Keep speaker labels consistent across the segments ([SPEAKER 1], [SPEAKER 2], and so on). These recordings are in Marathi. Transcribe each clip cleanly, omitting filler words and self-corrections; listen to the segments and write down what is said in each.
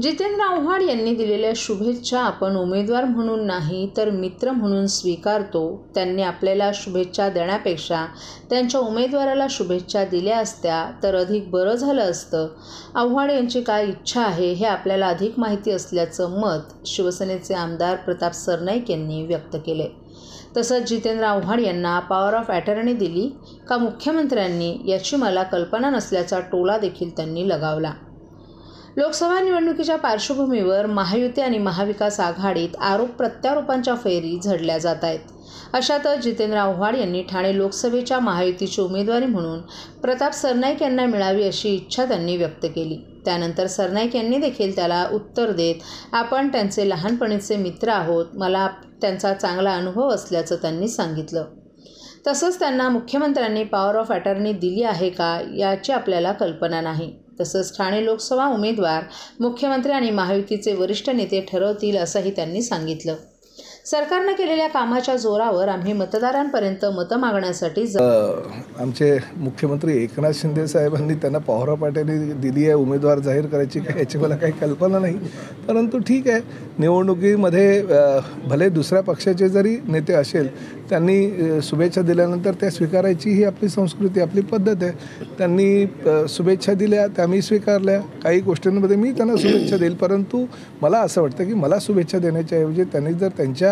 [SPEAKER 1] जितेंद्र आव्हाड यांनी दिलेल्या शुभेच्छा आपण उमेदवार म्हणून नाही तर मित्र म्हणून स्वीकारतो. त्यांनी आपल्याला शुभेच्छा देण्यापेक्षा त्यांच्या उमेदवाराला शुभेच्छा दिल्या असत्या तर अधिक बरं झालं असतं. आव्हाड यांची काय इच्छा आहे हे आपल्याला अधिक माहिती असल्याचं मत शिवसेनेचे आमदार प्रताप सरनाईक यांनी व्यक्त केले. तसंच जितेंद्र आव्हाड यांना पॉवर ऑफ अटर्नी दिली का मुख्यमंत्र्यांनी याची मला कल्पना नसल्याचा टोला देखील त्यांनी लगावला. लोकसभा निवडणुकीच्या पार्श्वभूमीवर महायुती आणि महाविकास आघाडीत आरोप प्रत्यारोपांच्या फैरी झडल्या जात आहेत. अशातच जितेंद्र आव्हाड यांनी ठाणे लोकसभेच्या महायुतीची उमेदवारी म्हणून प्रताप सरनाईक यांना मिळावी अशी इच्छा त्यांनी व्यक्त केली. त्यानंतर सरनाईक यांनी देखील त्याला उत्तर देत आपण त्यांचे लहानपणीचे मित्र आहोत, मला त्यांचा चांगला अनुभव असल्याचं त्यांनी सांगितलं. तसंच त्यांना मुख्यमंत्र्यांनी पॉवर ऑफ अटर्नी दिली आहे का याची आपल्याला कल्पना नाही. तसंच ठाणे लोकसभा उमेदवार मुख्यमंत्री आणि महायुतीचे वरिष्ठ नेते ठरवतील असंही त्यांनी सांगितलं. सरकारनं केलेल्या कामाच्या जोरावर आम्ही मतदारांपर्यंत मतं मागण्यासाठी
[SPEAKER 2] आमचे मुख्यमंत्री एकनाथ शिंदे साहेबांनी त्यांना पॉवर ऑफ अटर्नी दिली आहे उमेदवार जाहीर करायची काय याची मला काही कल्पना नाही. परंतु ठीक आहे, निवडणुकीमध्ये भले दुसऱ्या पक्षाचे जरी नेते असेल त्यांनी शुभेच्छा दिल्यानंतर त्या स्वीकारायची ही आपली संस्कृती आपली पद्धत आहे. त्यांनी शुभेच्छा दिल्या त्या मी स्वीकारल्या. काही गोष्टींमध्ये मी त्यांना शुभेच्छा देईल, परंतु मला असं वाटतं की मला शुभेच्छा देण्याच्या ऐवजी त्यांनी जर त्यांच्या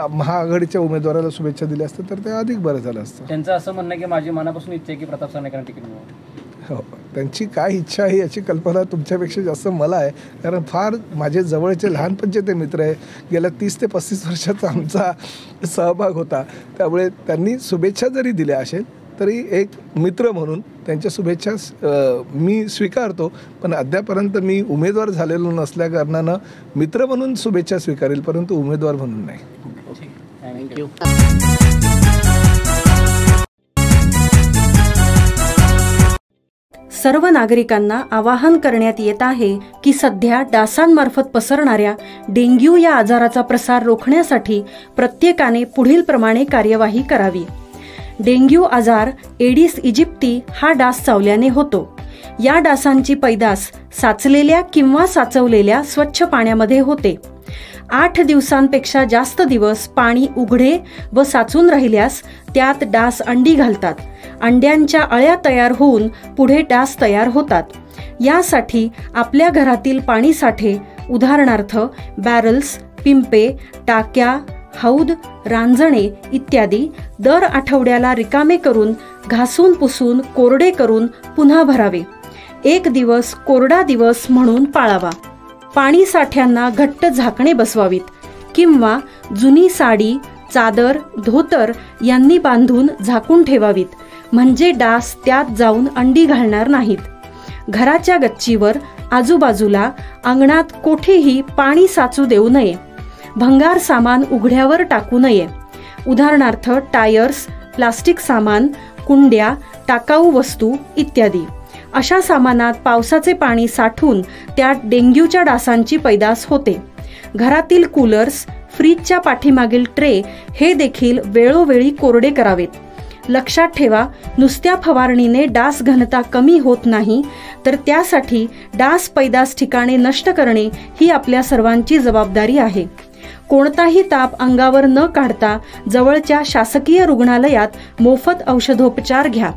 [SPEAKER 2] महाआघाडीच्या उमेदवाराला शुभेच्छा दिल्या असतं तर ते अधिक बरं झालं असतं.
[SPEAKER 3] त्यांचं असं म्हणणं की माझी मनापासून इच्छा आहे की प्रताप सरनाईकांना तिकीट मिळावं.
[SPEAKER 2] हो, त्यांची काय इच्छा आहे याची कल्पना तुमच्यापेक्षा जास्त मला आहे, कारण फार माझे जवळचे लहानपणचे ते मित्र आहे. गेल्या 30 ते 35 वर्षाचा आमचा सहभाग होता. त्यामुळे त्यांनी शुभेच्छा जरी दिल्या असेल तरी एक मित्र म्हणून त्यांच्या शुभेच्छा मी स्वीकारतो. पण अद्यापर्यंत मी उमेदवार झालेलो नसल्या कारणानं मित्र म्हणून शुभेच्छा स्वीकारेल, परंतु उमेदवार म्हणून नाही.
[SPEAKER 3] थँक्यू.
[SPEAKER 4] सर्व नागरिकांना आवाहन करण्यात येत आहे की सध्या डासांमार्फत पसरणाऱ्या डेंग्यू या आजाराचा प्रसार रोखण्यासाठी प्रत्येकाने पुढील प्रमाणे कार्यवाही करावी. डेंग्यू आजार एडिस इजिप्ती हा डास चावल्याने होतो. या डासांची पैदास साचलेल्या किंवा साचवलेल्या स्वच्छ पाण्यामध्ये होते. 8 दिवसांपेक्षा जास्त दिवस पाणी उघडे व साचून राहिल्यास त्यात डास अंडी घालतात. अंड्यांच्या अळ्या तयार होऊन पुढे डास तयार होतात. यासाठी आपल्या घरातील पाणी साठे उदाहरणार्थ बॅरल्स, पिंपे, टाक्या, हौद, रांजणे इत्यादी दर आठवड्याला रिकामे करून घासून पुसून कोरडे करून पुन्हा भरावे. 1 दिवस कोरडा दिवस म्हणून पाळावा. पाणी साठ्यांना घट्ट झाकणे बसवावीत किंवा जुनी साडी, चादर, धोतर यांनी बांधून झाकून ठेवावीत, म्हणजे डास त्यात जाऊन अंडी घालणार नाहीत. घराच्या गच्चीवर, आजूबाजूला, अंगणात कोठेही पाणी साचू देऊ नये. भंगार सामान उघड्यावर टाकू नये. उदाहरणार्थ टायर्स, प्लास्टिक सामान, कुंड्या, टाकाऊ वस्तू इत्यादी. अशा सामानात पावसाचे पाणी साठून त्यात डेंग्यूच्या डासांची पैदास होते. घरातील कूलर्स, फ्रीजच्या पाठीमागील ट्रे हे देखील वेळोवेळी कोरडे करावेत. लक्षात ठेवा, नुसत्या फवारणीने डास घनता कमी होत नाही, तर त्यासाठी डास पैदास ठिकाणे नष्ट करणे ही आपल्या सर्वांची जबाबदारी आहे. कोणताही ताप अंगावर न काढता जवळच्या शासकीय रुग्णालयात मोफत औषधोपचार घ्या.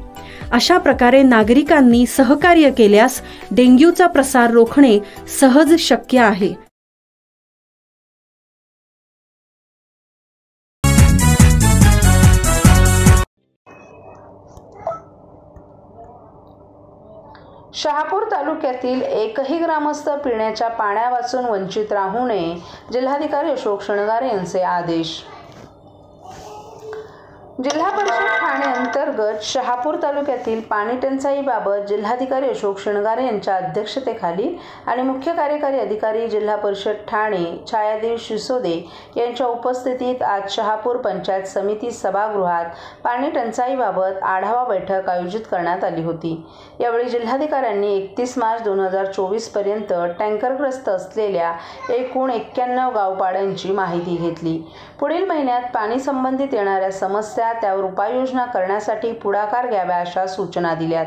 [SPEAKER 4] अशा प्रकारे नागरिकांनी सहकार्य केल्यास डेंग्यूचा प्रसार रोखणे सहज शक्य आहे.
[SPEAKER 1] शहापूर तालुक्यातील एकही ग्रामस्थ पिण्याच्या पाण्यापासून वंचित राहू नये, जिल्हाधिकारी अशोक शृंगारे यांचे आदेश. जिल्हा परिषद ठाणे अंतर्गत शहापूर तालुक्यातील पाणी टंचाईबाबत जिल्हाधिकारी अशोक शृंगारे यांच्या अध्यक्षतेखाली आणि मुख्य कार्यकारी अधिकारी जिल्हा परिषद ठाणे छायादेव शिसोदे यांच्या उपस्थितीत आज शहापूर पंचायत समिती सभागृहात पाणी टंचाईबाबत आढावा बैठक आयोजित करण्यात आली होती. यावेळी जिल्हाधिकाऱ्यांनी 31 मार्च 2024 पर्यंत टँकरग्रस्त असलेल्या एकूण 91 गावपाड्यांची माहिती घेतली. पुढील महिन्यात पाणी संबंधित येणाऱ्या समस्या असल्यास त्यावर उपाययोजना करण्यासाठी पुढाकार घ्याव्या अशा सूचना दिल्यात.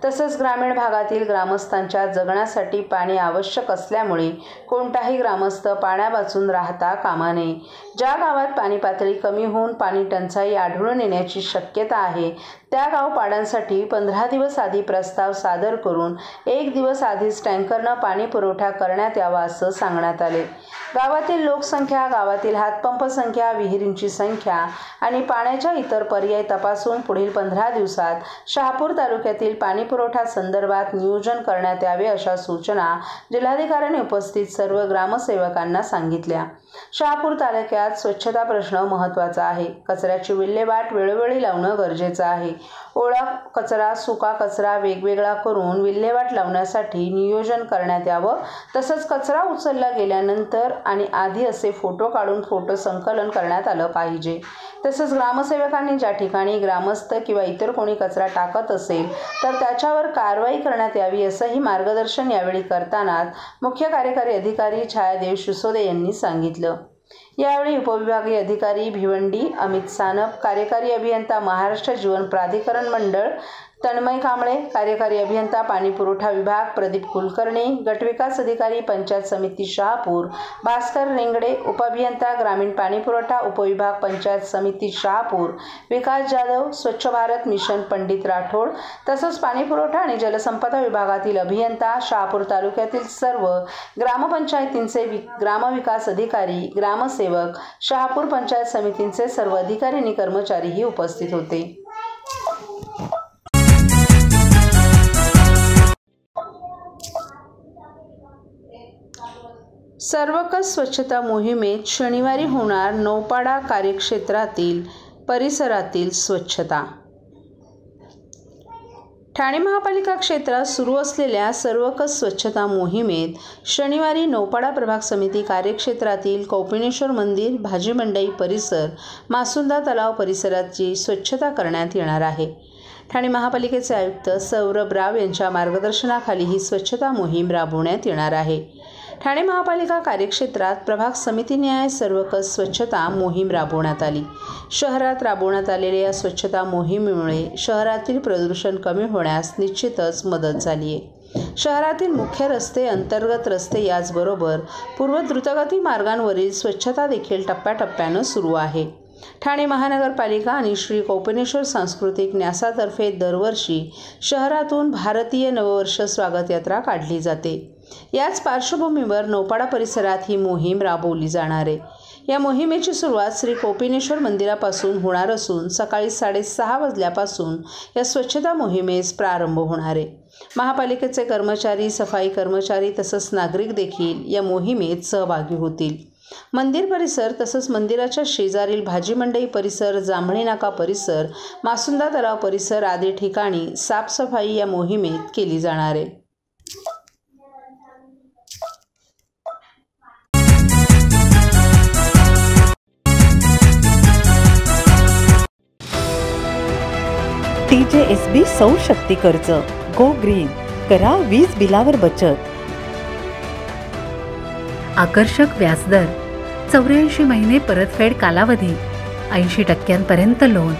[SPEAKER 1] तसंच ग्रामीण भागातील ग्रामस्थांच्या जगण्यासाठी पाणी आवश्यक असल्यामुळे कोणताही ग्रामस्थ पाण्यावाचून राहता कामा नये. ज्या गावात पाणी पातळी कमी होऊन पाणी टंचाई आढळून येण्याची शक्यता आहे त्या गावपाड्यांसाठी 15 दिवस आधी प्रस्ताव सादर करून 1 दिवस आधीच टँकरनं पाणी पुरवठा करण्यात यावा असं सांगण्यात आले. गावातील लोकसंख्या, गावातील हातपंप संख्या, विहिरींची संख्या आणि पाण्याच्या इतर पर्याय तपासून पुढील 15 दिवसात शहापूर तालुक्यातील पाणी पुरवठा संदर्भात नियोजन करण्यात यावे अशा सूचना जिल्हाधिकाऱ्यांनी उपस्थित सर्व ग्रामसेवकांना सांगितल्या. शहापूर तालुक्यात स्वच्छता प्रश्न महत्त्वाचा आहे. कचऱ्याची विल्हेवाट वेळोवेळी लावणं गरजेचं आहे. ओला कचरा, सुका कचरा वेगवेगळा करून विल्हेवाट लावण्यासाठी नियोजन करण्यात यावं. तसंच कचरा उचलला गेल्यानंतर आणि आधी असे फोटो काढून फोटो संकलन करण्यात आलं पाहिजे. तसंच ग्रामसेवकांनी ज्या ठिकाणी ग्रामस्थ किंवा इतर कोणी कचरा टाकत असेल तर त्याच्यावर कारवाई करण्यात यावी असंही मार्गदर्शन यावेळी करतानाच मुख्य कार्यकारी अधिकारी छायादेव शिसोदे यांनी सांगितलं. यावेळी उपविभागीय अधिकारी भिवंडी अमित सानप, कार्यकारी अभियंता महाराष्ट्र जीवन प्राधिकरण मंडळ तन्मय कांबळे, कार्यकारी अभियंता पाणी पुरवठा विभाग प्रदीप कुलकर्णी, गटविकास अधिकारी पंचायत समिती शहापूर भास्कर रेंगडे, उपअभियंता ग्रामीण पाणी पुरवठा उपविभाग पंचायत समिती शहापूर विकास जाधव, स्वच्छ भारत मिशन पंडित राठोड, तसंच पाणी पुरवठा आणि जलसंपदा विभागातील अभियंता, शहापूर तालुक्यातील सर्व ग्रामपंचायतींचे ग्रामविकास अधिकारी, ग्रामसेवक, शहापूर पंचायत समितींचे सर्व अधिकारी आणि कर्मचारीही उपस्थित होते. सर्वकष स्वच्छता मोहिमेत शनिवारी होणार नौपाडा कार्यक्षेत्रातील परिसरातील स्वच्छता. ठाणे महापालिका क्षेत्रात सुरू असलेल्या सर्वकष स्वच्छता मोहिमेत शनिवारी नौपाडा प्रभाग समिती कार्यक्षेत्रातील कौपिनेश्वर मंदिर, भाजी मंडई परिसर, मासुंदा तलाव परिसराची स्वच्छता करण्यात येणार आहे. ठाणे महापालिकेचे आयुक्त सौरभ राव यांच्या मार्गदर्शनाखाली ही स्वच्छता मोहीम राबवण्यात येणार आहे. ठाणे महापालिका कार्यक्षेत्रात प्रभाग समितीने सर्वकष स्वच्छता मोहीम राबवण्यात आली. शहरात राबवण्यात आलेल्या या स्वच्छता मोहिमेमुळे शहरातील प्रदूषण कमी होण्यास निश्चितच मदत झाली आहे. शहरातील मुख्य रस्ते, अंतर्गत रस्ते याचबरोबर पूर्व द्रुतगती मार्गांवरील स्वच्छता देखील टप्प्याटप्प्यानं सुरू आहे. ठाणे महानगरपालिका आणि श्री कौपिनेश्वर सांस्कृतिक न्यासातर्फे दरवर्षी शहरातून भारतीय नववर्ष स्वागत यात्रा काढली जाते. याच पार्श्वभूमीवर नौपाडा परिसरात ही मोहीम राबवली जाणार आहे. या मोहिमेची सुरुवात श्री कौपिनेश्वर मंदिरापासून होणार असून सकाळी 6:30 वाजल्यापासून या स्वच्छता मोहिमेस प्रारंभ होणार आहे. महापालिकेचे कर्मचारी, सफाई कर्मचारी तसंच नागरिक देखील या मोहिमेत सहभागी होतील. मंदिर परिसर तसंच मंदिराच्या शेजारील भाजी मंडई परिसर, जांभळी नाका परिसर, मासुंदा तलाव परिसर आदी ठिकाणी साफसफाई या मोहिमेत केली जाणार आहे.
[SPEAKER 5] TJSB सौर शक्ती कर्ज, गो ग्रीन, करा वीज बिलावर बचत.
[SPEAKER 6] आकर्षक व्याजदर, 84 महिने परतफेड कालावधी, 80% लोन,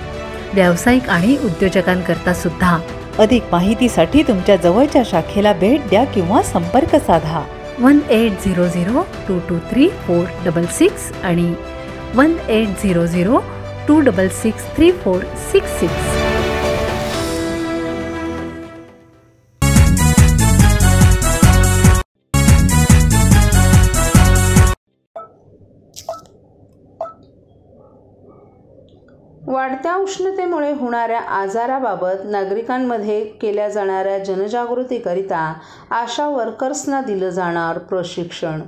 [SPEAKER 6] व्यावसायिक आणि उद्योजकांकरता सुद्धा.
[SPEAKER 5] अधिक माहितीसाठी तुमच्या जवळच्या शाखेला भेट द्या किंवा संपर्क साधा.
[SPEAKER 6] 1800-223-466 आणि 1800-266-3466.
[SPEAKER 1] वाढत्या उष्णतेमुळे होणाऱ्या आजाराबाबत नागरिकांमध्ये केल्या जाणाऱ्या जनजागृतीकरिता आशा वर्कर्सना दिलं जाणार प्रशिक्षण.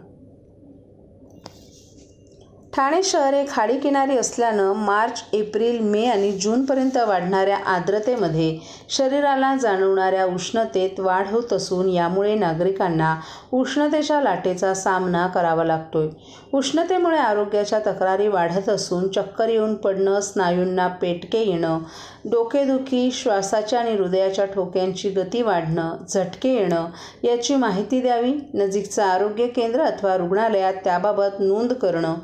[SPEAKER 1] ठाणे शहर हे खाडीकिनारी असल्यानं मार्च, एप्रिल, मे आणि जूनपर्यंत वाढणाऱ्या आर्द्रतेमध्ये शरीराला जाणवणाऱ्या उष्णतेत वाढ होत असून यामुळे नागरिकांना उष्णतेच्या लाटेचा सामना करावा लागतोय. उष्णतेमुळे आरोग्याच्या तक्रारी वाढत असून चक्कर येऊन पडणं, स्नायूंना पेटके येणं, डोकेदुखी, श्वासाच्या आणि हृदयाच्या ठोक्यांची गती वाढणं, झटके येणं याची माहिती द्यावी. नजीकचं आरोग्य केंद्र अथवा रुग्णालयात त्याबाबत नोंद करणं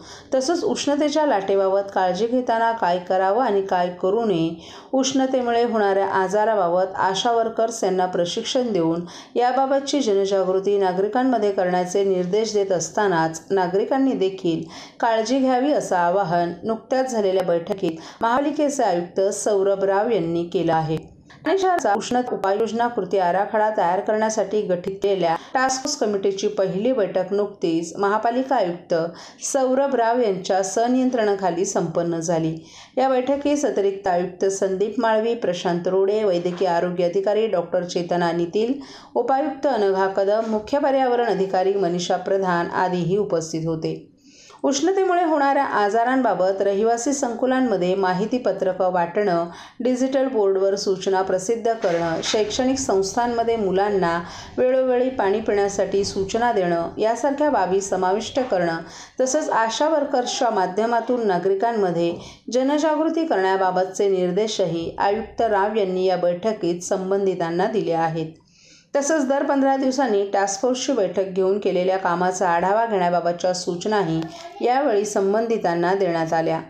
[SPEAKER 1] तसंच उष्णतेच्या लाटेबाबत काळजी घेताना काय करावं आणि काय करू नये, उष्णतेमुळे होणाऱ्या आजाराबाबत आशा वर्कर्स यांना प्रशिक्षण देऊन याबाबतची जनजागृती नागरिकांमध्ये करण्याचे निर्देश देत असतानाच नागरिकांनी देखील काळजी घ्यावी असं आवाहन नुकत्याच झालेल्या बैठकीत महापालिकेचे आयुक्त सौरभ राव यांनी केलं आहे. ठाणे शहराचा उष्णता उपाययोजना कृती आराखडा तयार करण्यासाठी गठीत केलेल्या टास्क फोर्स कमिटीची पहिली बैठक नुकतीच महापालिका आयुक्त सौरभ राव यांच्या संनियंत्रणाखाली संपन्न झाली. या बैठकीस अतिरिक्त आयुक्त संदीप माळवी, प्रशांत रोडे, वैद्यकीय आरोग्य अधिकारी डॉक्टर चेतना नितील, उपायुक्त अनघा कदम, मुख्य पर्यावरण अधिकारी मनीषा प्रधान आदीही उपस्थित होते. उष्णतेमुळे होणाऱ्या आजारांबाबत रहिवासी संकुलांमध्ये माहितीपत्रकं वाटणं, डिजिटल बोर्डवर सूचना प्रसिद्ध करणं, शैक्षणिक संस्थांमध्ये मुलांना वेळोवेळी पाणी पिण्यासाठी सूचना देणं यासारख्या बाबी समाविष्ट करणं, तसंच आशा वर्कर्सच्या माध्यमातून नागरिकांमध्ये जनजागृती करण्याबाबतचे निर्देशही आयुक्त राव यांनी या बैठकीत संबंधितांना दिले आहेत. तसंच दर 15 दिवसांनी टास्क फोर्सची बैठक घेऊन केलेल्या कामाचा आढावा घेण्याबाबतच्या सूचनाही यावेळी संबंधितांना देण्यात आल्या.